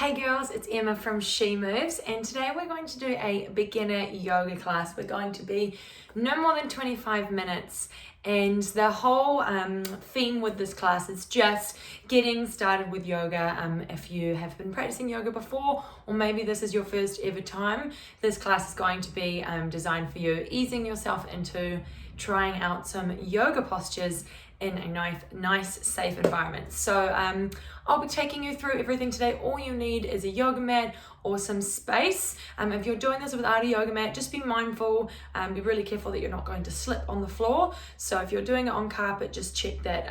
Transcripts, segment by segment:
Hey girls, it's Emma from She Moves, and today we're going to do a beginner yoga class. We're going to be no more than 25 minutes, and the whole theme with this class is just getting started with yoga. If you have been practicing yoga before, or maybe this is your first ever time, this class is going to be designed for you, easing yourself into trying out some yoga postures in a nice, safe environment. So I'll be taking you through everything today. All you need is a yoga mat or some space. If you're doing this without a yoga mat, just be mindful, be really careful that you're not going to slip on the floor. So if you're doing it on carpet, just check that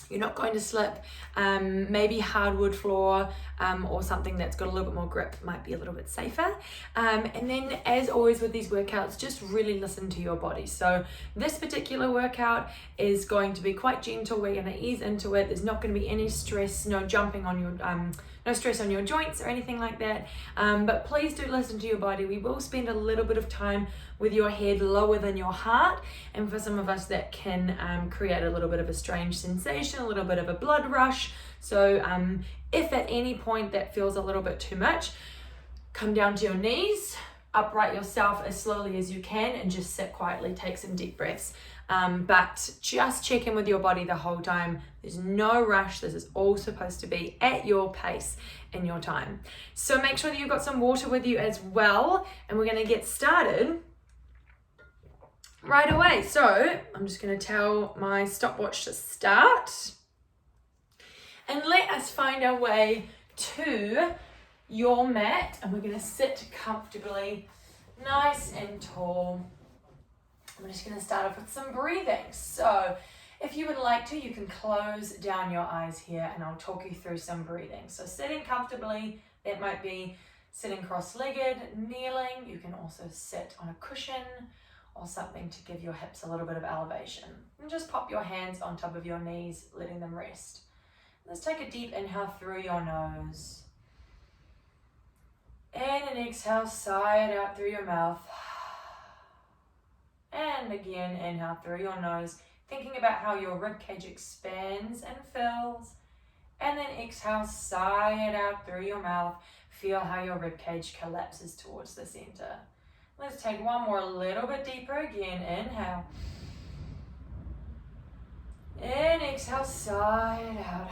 you're not going to slip. Maybe hardwood floor or something that's got a little bit more grip might be a little bit safer. And then as always with these workouts, just really listen to your body. So this particular workout is going to be quite gentle. We're going to ease into it. There's not going to be any stress, no jumping on your no stress on your joints or anything like that. But please do listen to your body. We will spend a little bit of time with your head lower than your heart, and for some of us that can create a little bit of a strange sensation, a little bit of a blood rush. So if at any point that feels a little bit too much, come down to your knees, upright yourself as slowly as you can, and just sit quietly, take some deep breaths. But just check in with your body the whole time. There's no rush. This is all supposed to be at your pace in your time. So make sure that you've got some water with you as well, and we're going to get started right away. So I'm just going to tell my stopwatch to start, and let us find our way to your mat, and we're going to sit comfortably, nice and tall. I'm just going to start off with some breathing. So if you would like to, you can close down your eyes here, and I'll talk you through some breathing. So sitting comfortably, that might be sitting cross-legged, kneeling. You can also sit on a cushion or something to give your hips a little bit of elevation. And just pop your hands on top of your knees, letting them rest. Let's take a deep inhale through your nose. And an exhale, sigh it out through your mouth. And again, inhale through your nose, thinking about how your ribcage expands and fills. And then exhale, sigh it out through your mouth. Feel how your ribcage collapses towards the center. Let's take one more, a little bit deeper. Again, inhale. And exhale, sigh it out.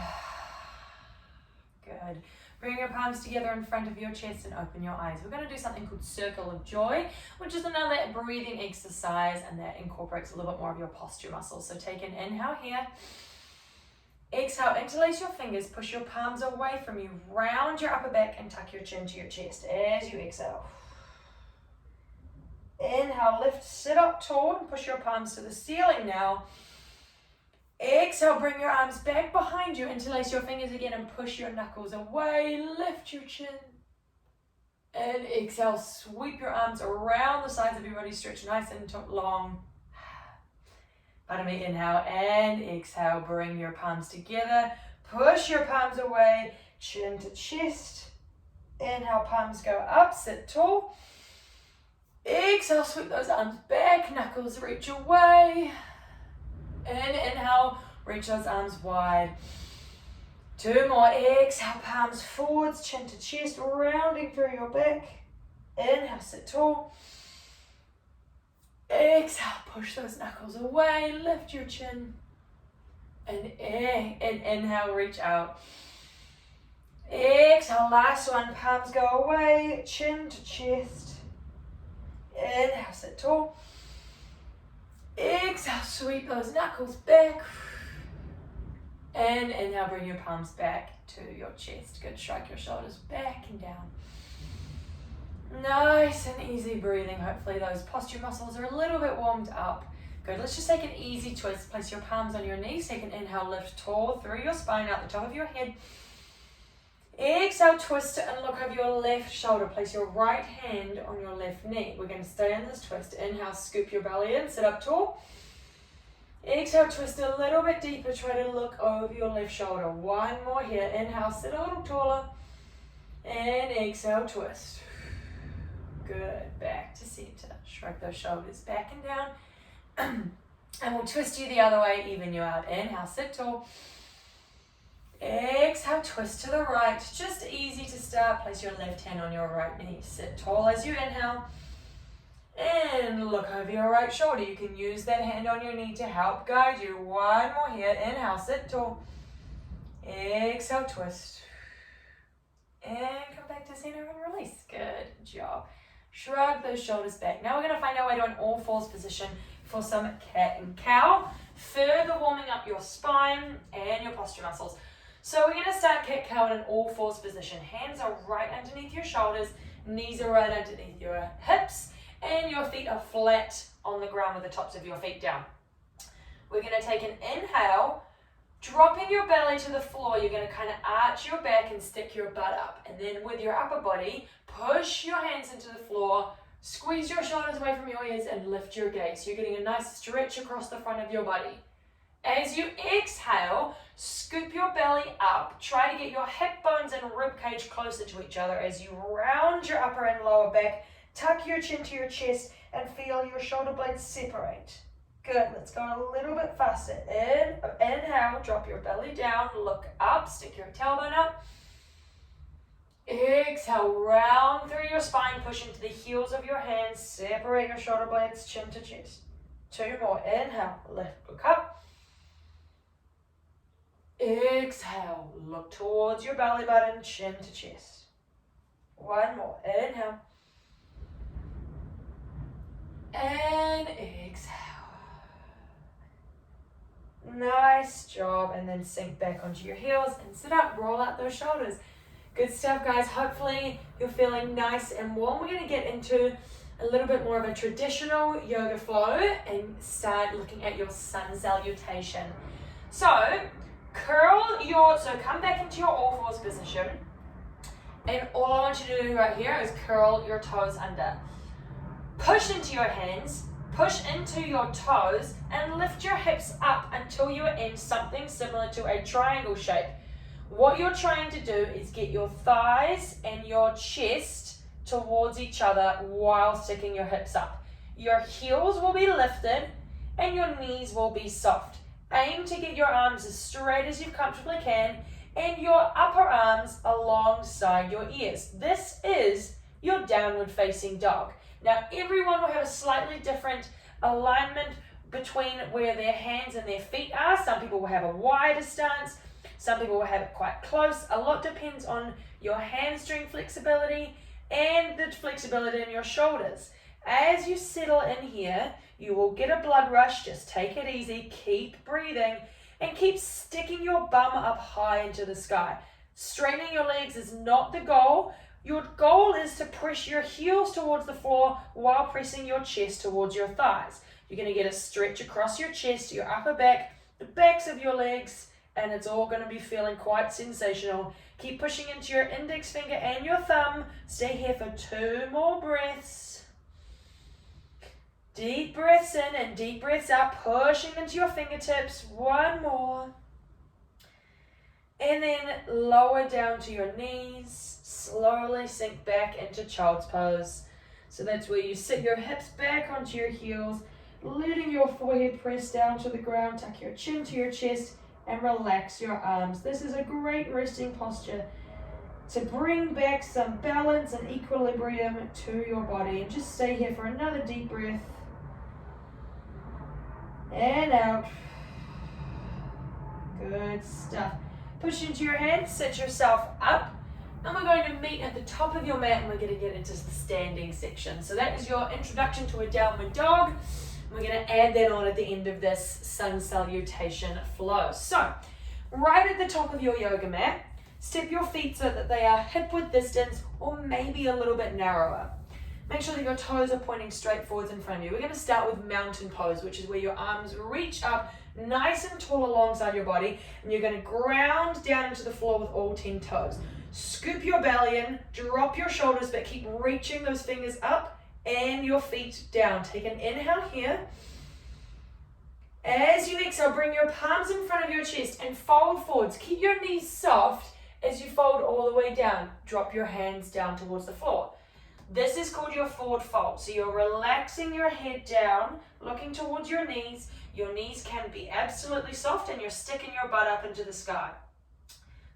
Good. Bring your palms together in front of your chest and open your eyes. We're going to do something called Circle of Joy, which is another breathing exercise, and that incorporates a little bit more of your posture muscles. So take an inhale here. Exhale, interlace your fingers, push your palms away from you, round your upper back and tuck your chin to your chest as you exhale. Inhale, lift, sit up tall and push your palms to the ceiling now. Exhale, bring your arms back behind you, interlace your fingers again and push your knuckles away, lift your chin. And exhale, sweep your arms around the sides of your body, stretch nice and long. Pardon me, inhale and exhale, bring your palms together, push your palms away, chin to chest. Inhale, palms go up, sit tall. Exhale, sweep those arms back, knuckles reach away. And inhale, reach those arms wide. Two more. Exhale, palms forwards, chin to chest, rounding through your back. Inhale, sit tall. Exhale, push those knuckles away, lift your chin. And inhale, reach out. Exhale, last one, palms go away, chin to chest. Inhale, sit tall. Exhale, sweep those knuckles back. And inhale, bring your palms back to your chest. Good, shrug your shoulders back and down. Nice and easy breathing. Hopefully those posture muscles are a little bit warmed up. Good, let's just take an easy twist. Place your palms on your knees. Take an inhale, lift tall through your spine, out the top of your head. Exhale, twist it and look over your left shoulder. Place your right hand on your left knee. We're going to stay in this twist. Inhale, scoop your belly in, sit up tall. Exhale, twist a little bit deeper. Try to look over your left shoulder. One more here. Inhale, sit a little taller. And exhale, twist. Good. Back to center. Shrug those shoulders back and down. And we'll twist you the other way, even you out. Inhale, sit tall. Exhale, twist to the right. Just easy to start. Place your left hand on your right knee. Sit tall as you inhale. And look over your right shoulder. You can use that hand on your knee to help guide you. One more here. Inhale, sit tall. Exhale, twist. And come back to center and release. Good job. Shrug those shoulders back. Now we're going to find our way to an all fours position for some cat and cow. Further warming up your spine and your posture muscles. So we're going to start cat cow in an all fours position. Hands are right underneath your shoulders. Knees are right underneath your hips. And your feet are flat on the ground with the tops of your feet down. We're going to take an inhale. Dropping your belly to the floor, you're going to kind of arch your back and stick your butt up. And then with your upper body, push your hands into the floor, squeeze your shoulders away from your ears and lift your gaze. You're getting a nice stretch across the front of your body. As you exhale, scoop your belly up. Try to get your hip bones and rib cage closer to each other as you round your upper and lower back. Tuck your chin to your chest and feel your shoulder blades separate. Good, let's go a little bit faster. Inhale, drop your belly down, look up, stick your tailbone up. Exhale, round through your spine, push into the heels of your hands, separate your shoulder blades, chin to chest. Two more, inhale, lift, look up. Exhale, look towards your belly button, chin to chest. One more, inhale. And exhale. Nice job. And then sink back onto your heels and sit up. Roll out those shoulders. Good stuff, guys. Hopefully you're feeling nice and warm. We're going to get into a little bit more of a traditional yoga flow and start looking at your sun salutation. So come back into your all fours position. And all I want you to do right here is curl your toes under. Push into your hands, push into your toes, and lift your hips up until you are in something similar to a triangle shape. What you're trying to do is get your thighs and your chest towards each other while sticking your hips up. Your heels will be lifted and your knees will be soft. Aim to get your arms as straight as you comfortably can and your upper arms alongside your ears. This is your downward facing dog. Now, everyone will have a slightly different alignment between where their hands and their feet are. Some people will have a wider stance. Some people will have it quite close. A lot depends on your hamstring flexibility and the flexibility in your shoulders. As you settle in here, you will get a blood rush. Just take it easy. Keep breathing and keep sticking your bum up high into the sky. Straightening your legs is not the goal. Your goal is to press your heels towards the floor while pressing your chest towards your thighs. You're going to get a stretch across your chest, your upper back, the backs of your legs, and it's all going to be feeling quite sensational. Keep pushing into your index finger and your thumb. Stay here for 2 more breaths. Deep breaths in and deep breaths out, pushing into your fingertips. 1 more. And then lower down to your knees. Slowly sink back into child's pose. So that's where you sit your hips back onto your heels, letting your forehead press down to the ground, tuck your chin to your chest, and relax your arms. This is a great resting posture to bring back some balance and equilibrium to your body. And just stay here for another deep breath. And out. Good stuff. Push into your hands, sit yourself up. And we're going to meet at the top of your mat and we're going to get into the standing section. So that is your introduction to a downward dog. We're going to add that on at the end of this sun salutation flow. So, right at the top of your yoga mat, step your feet so that they are hip-width distance or maybe a little bit narrower. Make sure that your toes are pointing straight forwards in front of you. We're going to start with mountain pose, which is where your arms reach up nice and tall alongside your body, and you're going to ground down into the floor with all 10 toes. Scoop your belly in, drop your shoulders, but keep reaching those fingers up and your feet down. Take an inhale here. As you exhale, bring your palms in front of your chest and fold forwards. Keep your knees soft as you fold all the way down. Drop your hands down towards the floor. This is called your forward fold. So you're relaxing your head down, looking towards your knees. Your knees can be absolutely soft and you're sticking your butt up into the sky.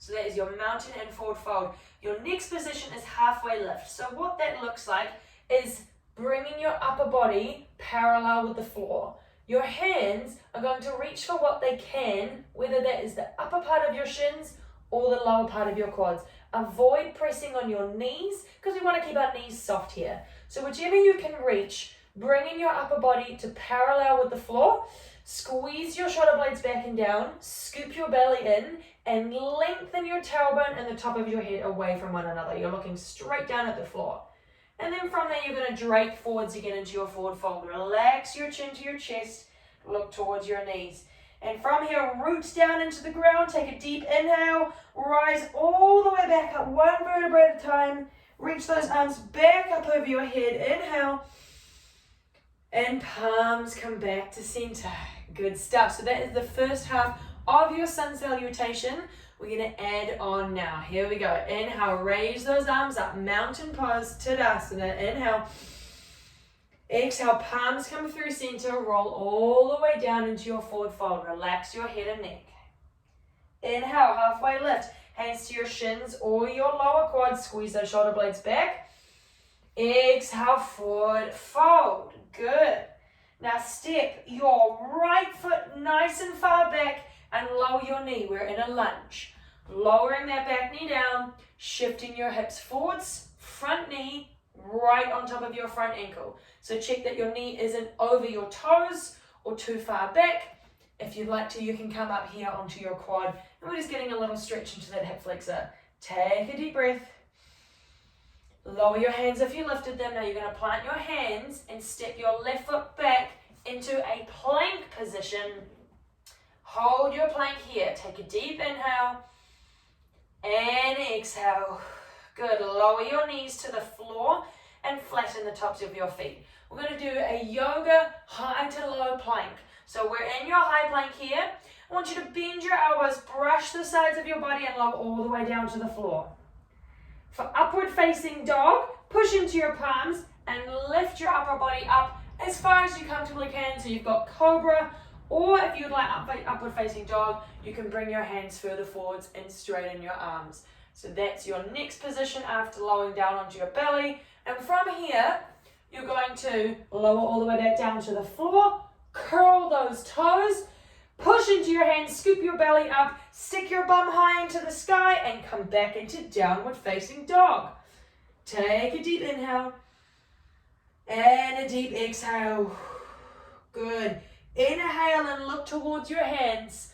So that is your mountain and forward fold. Your next position is halfway lift. So what that looks like is bringing your upper body parallel with the floor. Your hands are going to reach for what they can, whether that is the upper part of your shins or the lower part of your quads. Avoid pressing on your knees because we want to keep our knees soft here. So whichever you can reach, bringing your upper body to parallel with the floor, squeeze your shoulder blades back and down, scoop your belly in, and lengthen your tailbone and the top of your head away from one another. You're looking straight down at the floor. And then from there, you're going to drape forwards again into your forward fold. Relax your chin to your chest. Look towards your knees. And from here, root down into the ground. Take a deep inhale. Rise all the way back up, one vertebra at a time. Reach those arms back up over your head. Inhale. And palms come back to center. Good stuff. So that is the first half of your sun salutation. We're going to add on now. Here we go. Inhale, raise those arms up. Mountain pose, Tadasana. Inhale. Exhale, palms come through center. Roll all the way down into your forward fold. Relax your head and neck. Inhale, halfway lift. Hands to your shins or your lower quads. Squeeze those shoulder blades back. Exhale, forward fold. Good. Now step your right foot nice and far back and lower your knee. We're in a lunge. Lowering that back knee down, shifting your hips forwards, front knee right on top of your front ankle. So check that your knee isn't over your toes or too far back. If you'd like to, you can come up here onto your quad. And we're just getting a little stretch into that hip flexor. Take a deep breath. Lower your hands if you lifted them. Now you're going to plant your hands and step your left foot back into a plank position. Hold your plank here. Take a deep inhale and exhale. Good. Lower your knees to the floor and flatten the tops of your feet. We're going to do a yoga high to low plank. So we're in your high plank here. I want you to bend your elbows, brush the sides of your body and lower all the way down to the floor. For upward facing dog, push into your palms and lift your upper body up as far as you comfortably can. So you've got cobra, or if you'd like upward facing dog, you can bring your hands further forwards and straighten your arms. So that's your next position after lowering down onto your belly. And from here, you're going to lower all the way back down to the floor, curl those toes, push into your hands, scoop your belly up, stick your bum high into the sky, and come back into downward facing dog. Take a deep inhale and a deep exhale. Good. Inhale and look towards your hands.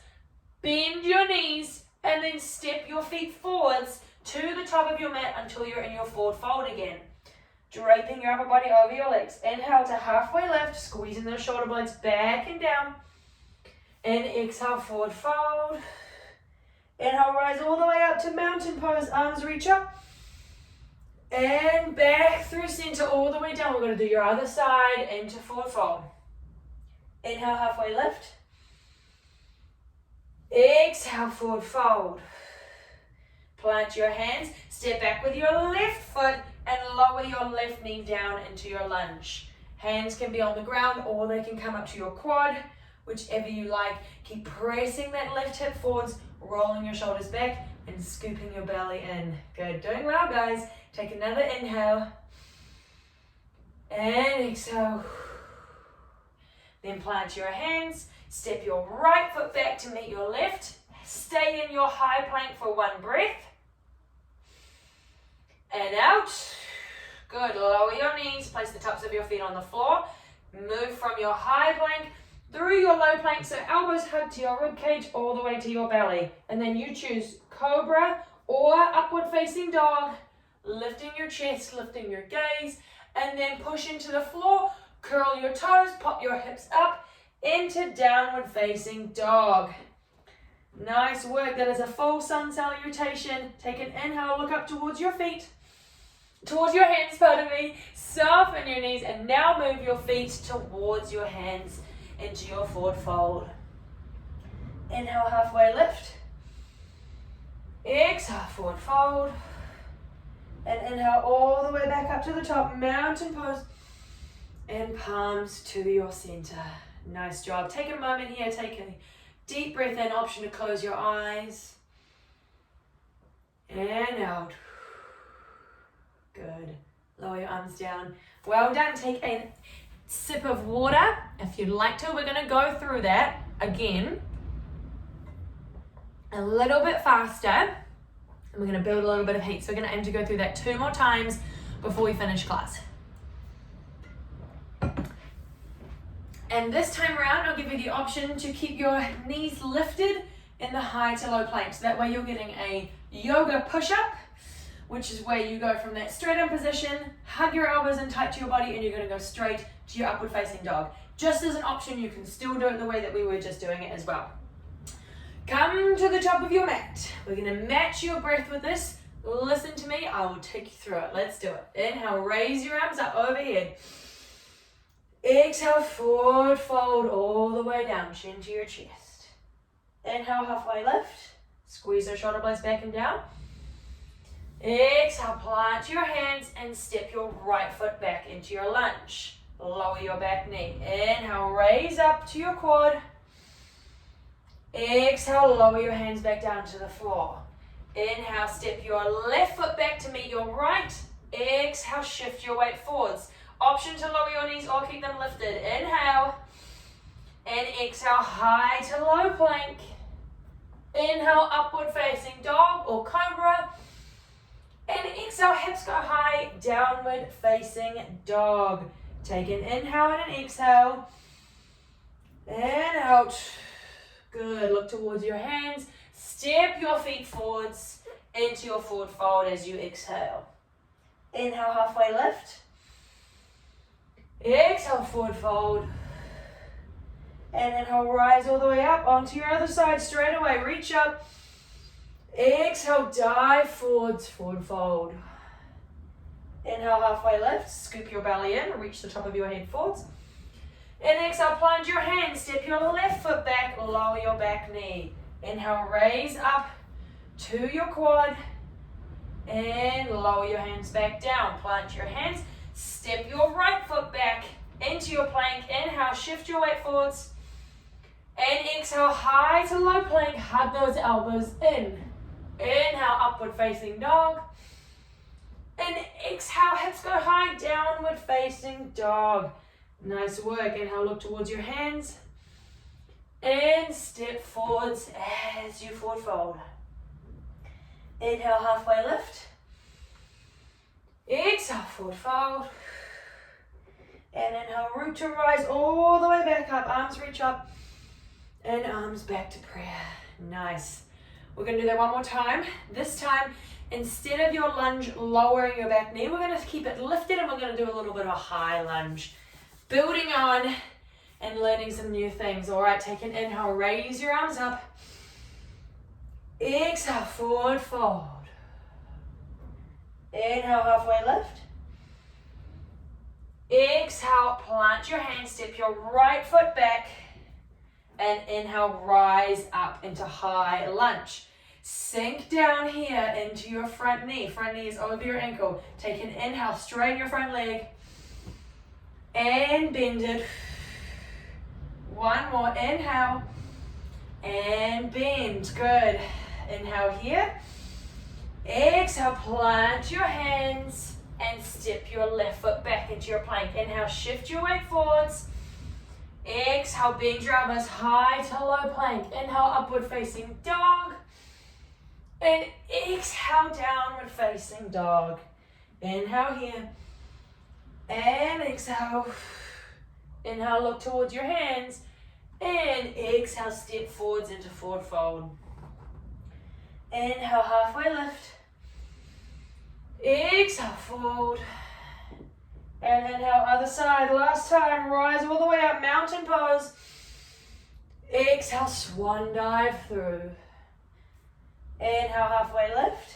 Bend your knees and then step your feet forwards to the top of your mat until you're in your forward fold again. Draping your upper body over your legs. Inhale to halfway lift, squeezing those shoulder blades back and down. And exhale, forward fold. Inhale, rise all the way up to mountain pose. Arms reach up. And back through center all the way down. We're going to do your other side into forward fold. Inhale, halfway lift. Exhale, forward fold. Plant your hands. Step back with your left foot and lower your left knee down into your lunge. Hands can be on the ground or they can come up to your quad. Whichever you like. Keep pressing that left hip forwards, rolling your shoulders back and scooping your belly in. Good. Doing well, guys. Take another inhale. And exhale. Then plant your hands. Step your right foot back to meet your left. Stay in your high plank for one breath. And out. Good. Lower your knees. Place the tops of your feet on the floor. Move from your high plank through your low plank, so elbows hug to your rib cage all the way to your belly. And then you choose cobra or upward facing dog, lifting your chest, lifting your gaze, and then push into the floor, curl your toes, pop your hips up into downward facing dog. Nice work. That is a full sun salutation. Take an inhale, look up towards your feet, towards your hands, pardon me. Soften your knees and now move your feet towards your hands into your forward fold. Inhale, halfway lift. Exhale, forward fold. And inhale all the way back up to the top, mountain pose. And palms to your center. Nice job. Take a moment here, take a deep breath in, option to close your eyes. and out. Good. Lower your arms down. Well done. Take a sip of water if you'd like to. We're going to go through that again a little bit faster, and we're going to build a little bit of heat. So we're going to aim to go through that 2 more times before we finish class. And this time around, I'll give you the option to keep your knees lifted in the high to low plank. So that way you're getting a yoga push-up, which is where you go from that straight in position, hug your elbows in tight to your body, and you're going to go straight to your upward facing dog. Just as an option, you can still do it the way that we were just doing it as well. Come to the top of your mat. We're going to match your breath with this. Listen to me, I will take you through it. Let's do it. Inhale, raise your arms up overhead. Exhale, forward fold all the way down, chin to your chest. Inhale, halfway lift. Squeeze those shoulder blades back and down. Exhale, plant your hands and step your right foot back into your lunge. Lower your back knee. Inhale, raise up to your quad. Exhale, lower your hands back down to the floor. Inhale, step your left foot back to meet your right. Exhale, shift your weight forwards. Option to lower your knees or keep them lifted. Inhale. And exhale, high to low plank. Inhale, upward facing dog or cobra. And exhale, hips go high, downward facing dog. Take an inhale and an exhale. And out. Good, look towards your hands. Step your feet forwards into your forward fold as you exhale. Inhale, halfway lift. Exhale, forward fold. And inhale, rise all the way up onto your other side straight away. Reach up. Exhale, dive forwards, forward fold. Inhale, halfway lift. Scoop your belly in. Reach the top of your head forwards. And exhale, plunge your hands. Step your left foot back. Lower your back knee. Inhale, raise up to your quad. And lower your hands back down. Plant your hands. Step your right foot back into your plank. Inhale, shift your weight forwards. And exhale, high to low plank. Hug those elbows in. Inhale, upward facing dog. And exhale, hips go high, downward facing dog. Nice work. Inhale, look towards your hands. And step forwards as you forward fold. Inhale, halfway lift. Exhale, forward fold. And inhale, root to rise all the way back up. Arms reach up. And arms back to prayer. Nice. We're going to do that one more time. This time, instead of your lunge lowering your back knee, we're going to keep it lifted and we're going to do a little bit of a high lunge. Building on and learning some new things. All right, take an inhale, raise your arms up. Exhale, forward fold. Inhale, halfway lift. Exhale, plant your hands, step your right foot back. And inhale, rise up into high lunge. Sink down here into your front knee. Front knee is over your ankle. Take an inhale, straighten your front leg. And bend it. One more, inhale. And bend, good. Inhale here. Exhale, plant your hands. And step your left foot back into your plank. Inhale, shift your weight forwards. Exhale, bend your elbows high to low plank. Inhale, upward facing dog. And exhale, downward facing dog. Inhale here. And exhale. Inhale, look towards your hands. And exhale, step forwards into forward fold. Inhale, halfway lift. Exhale, fold. And inhale, other side. Last time, rise all the way up, mountain pose. Exhale, swan dive through. Inhale, halfway lift.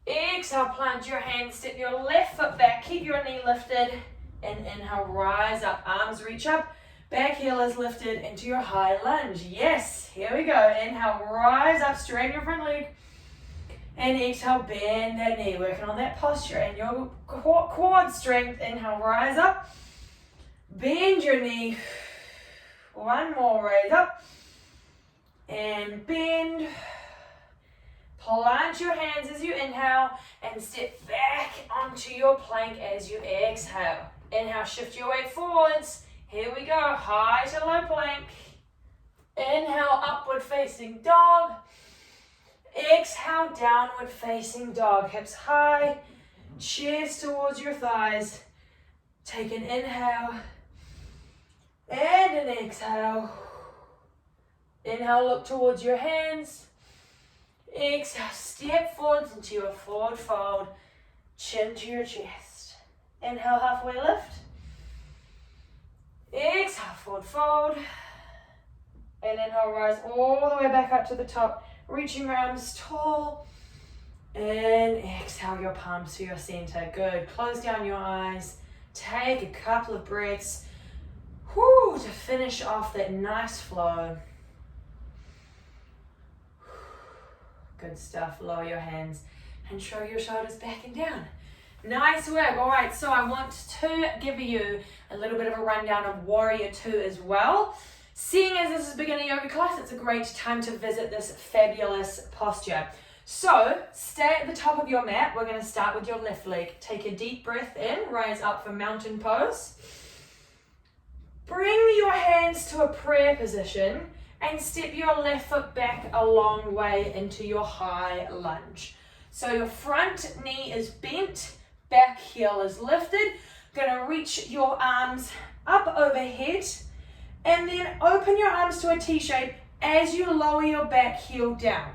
Exhale, plant your hands, step your left foot back, keep your knee lifted. And inhale, rise up, arms reach up. Back heel is lifted into your high lunge. Yes, here we go. Inhale, rise up, straighten your front leg. And exhale, bend that knee, working on that posture and your quad strength. Inhale, rise up. Bend your knee. One more, raise up. And bend. Plant your hands as you inhale and step back onto your plank as you exhale. Inhale, shift your weight forwards. Here we go, high to low plank. Inhale, upward facing dog. Exhale, downward facing dog. Hips high, chest towards your thighs. Take an inhale and an exhale. Inhale, look towards your hands. Exhale, step forwards into your forward fold. Chin to your chest. Inhale, halfway lift. Exhale, forward fold. And inhale, rise all the way back up to the top. Reaching your arms tall. And exhale your palms to your center. Good. Close down your eyes. Take a couple of breaths. Whoo, to finish off that nice flow. Good stuff. Lower your hands and show your shoulders back and down. Nice work. All right, so I want to give you a little bit of a rundown of Warrior 2 as well. Seeing as this is a beginner yoga class, it's a great time to visit this fabulous posture. So stay at the top of your mat. We're going to start with your left leg. Take a deep breath in, rise up for mountain pose. Bring your hands to a prayer position and step your left foot back a long way into your high lunge. So your front knee is bent, back heel is lifted. Gonna reach your arms up overhead and then open your arms to a T shape as you lower your back heel down.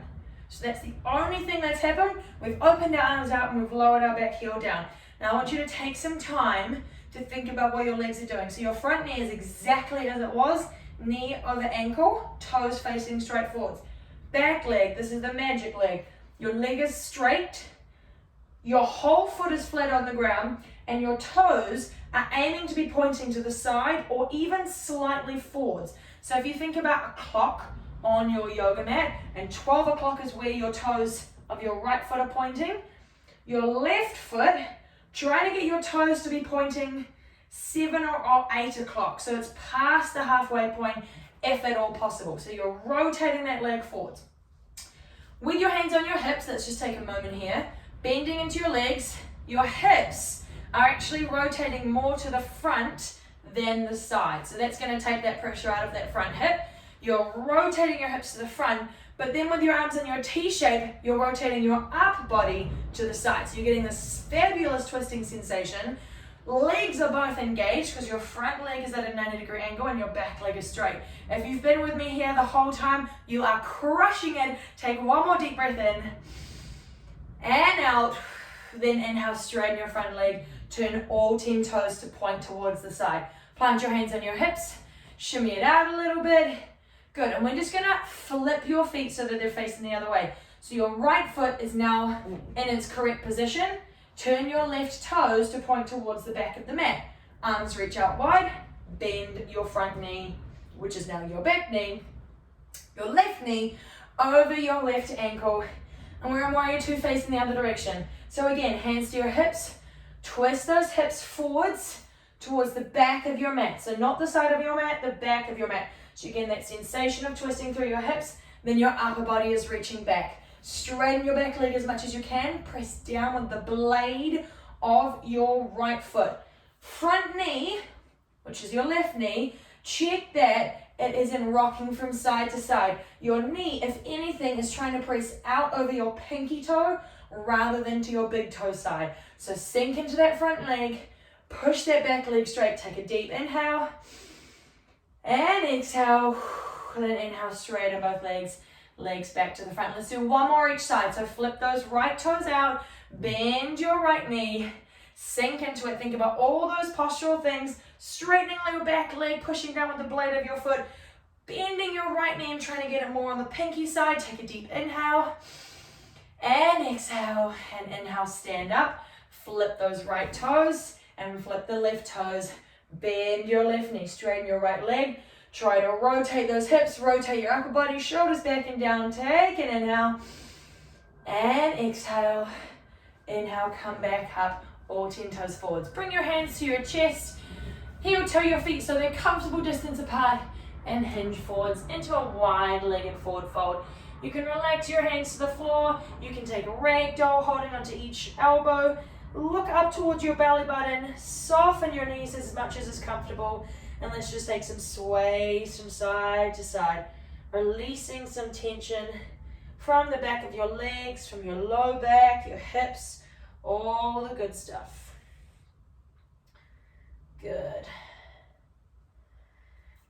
So that's the only thing that's happened. We've opened our arms out and we've lowered our back heel down. Now I want you to take some time to think about what your legs are doing. So your front knee is exactly as it was. Knee over ankle, toes facing straight forwards. Back leg, this is the magic leg. Your leg is straight, your whole foot is flat on the ground, and your toes are aiming to be pointing to the side or even slightly forwards. So if you think about a clock on your yoga mat, and 12 o'clock is where your toes of your right foot are pointing, your left foot, trying to get your toes to be pointing 7 or 8 o'clock. So it's past the halfway point, if at all possible. So you're rotating that leg forwards. With your hands on your hips, let's just take a moment here. Bending into your legs, your hips are actually rotating more to the front than the side. So that's going to take that pressure out of that front hip. You're rotating your hips to the front, but then with your arms in your T shape, you're rotating your upper body to the side. So you're getting this fabulous twisting sensation. Legs are both engaged because your front leg is at a 90-degree angle and your back leg is straight. If you've been with me here the whole time, you are crushing it. Take one more deep breath in and out. Then inhale, straighten your front leg. Turn all 10 toes to point towards the side. Plant your hands on your hips. Shimmy it out a little bit. Good. And we're just going to flip your feet so that they're facing the other way. So your right foot is now in its correct position. Turn your left toes to point towards the back of the mat. Arms reach out wide. Bend your front knee, which is now your back knee. Your left knee over your left ankle. And we're in Warrior 2 facing the other direction. So again, hands to your hips. Twist those hips forwards towards the back of your mat. So not the side of your mat, the back of your mat. So again, that sensation of twisting through your hips, then your upper body is reaching back. Straighten your back leg as much as you can. Press down with the blade of your right foot. Front knee, which is your left knee, check that it is in rocking from side to side. Your knee, if anything, is trying to press out over your pinky toe rather than to your big toe side. So sink into that front leg, push that back leg straight. Take a deep inhale and exhale. Then inhale straight on both legs. Legs back to the front. Let's do one more each side. So flip those right toes out, bend your right knee, sink into it. Think about all those postural things, straightening your back leg, pushing down with the blade of your foot, bending your right knee and trying to get it more on the pinky side. Take a deep inhale and exhale, and inhale, stand up, flip those right toes and flip the left toes, bend your left knee, straighten your right leg. Try to rotate those hips, rotate your upper body, shoulders back and down. Take an inhale and exhale. Inhale, come back up, all 10 toes forwards. Bring your hands to your chest, heel toe your feet so they're comfortable distance apart, and hinge forwards into a wide-legged forward fold. You can relax your hands to the floor. You can take a ragdoll holding onto each elbow. Look up towards your belly button. Soften your knees as much as is comfortable. And let's just take some sways from side to side. Releasing some tension from the back of your legs, from your low back, your hips, all the good stuff. Good.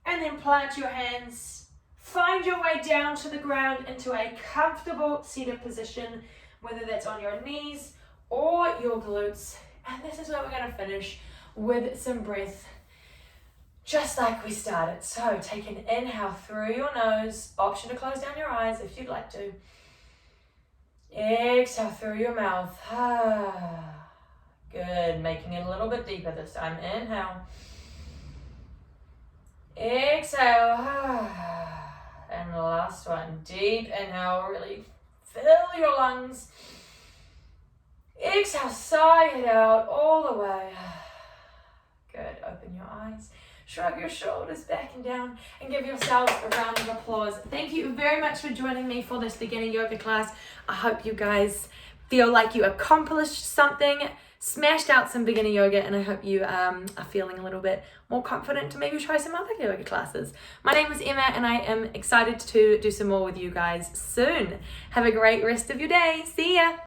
And then plant your hands. Find your way down to the ground into a comfortable seated position, whether that's on your knees or your glutes. And this is where we're going to finish with some breath, just like we started. So take an inhale through your nose. Option to close down your eyes if you'd like to. Exhale through your mouth. Good. Making it a little bit deeper this time. Inhale. Exhale. And the last one. Deep inhale. Really fill your lungs. Exhale. Sigh it out all the way. Good. Open your eyes. Shrug your shoulders back and down and give yourselves a round of applause. Thank you very much for joining me for this beginner yoga class. I hope you guys feel like you accomplished something, smashed out some beginner yoga, and I hope you are feeling a little bit more confident to maybe try some other yoga classes. My name is Emma and I am excited to do some more with you guys soon. Have a great rest of your day. See ya.